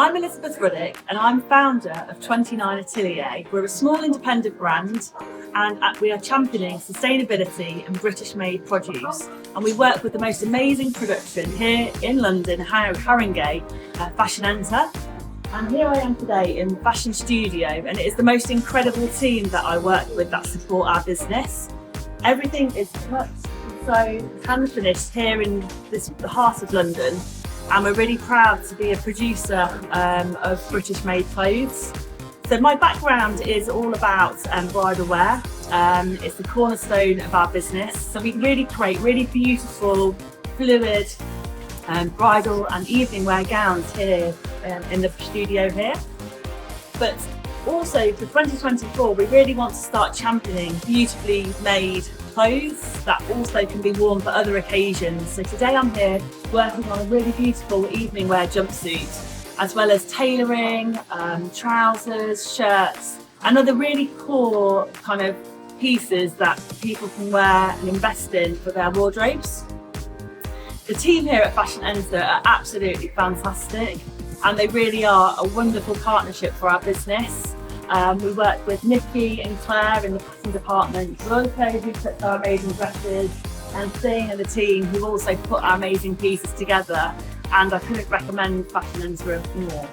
I'm Elizabeth Ruddick and I'm founder of 29 Atelier. We're a small independent brand and we are championing sustainability and British-made produce. And we work with the most amazing production here in London, Haringey, Fashion Enter. And here I am today in Fashion Studio, and it is the most incredible team that I work with that support our business. Everything is cut, sewed, hand finished here in the heart of London. And we're really proud to be a producer of British made clothes. So my background is all about bridal wear. It's the cornerstone of our business. So we really create really beautiful, fluid bridal and evening wear gowns here in the studio here. But also for 2024, we really want to start championing beautifully made clothes that also can be worn for other occasions. So today I'm here working on a really beautiful evening wear jumpsuit, as well as tailoring, trousers, shirts, and other really core kind of pieces that people can wear and invest in for their wardrobes. The team here at Fashion Enter are absolutely fantastic, and they really are a wonderful partnership for our business. We work with Nikki and Claire in the cotton department, Roko who puts our amazing dresses, and Sing and the team who also put our amazing pieces together, and I couldn't recommend Fashion Enter more.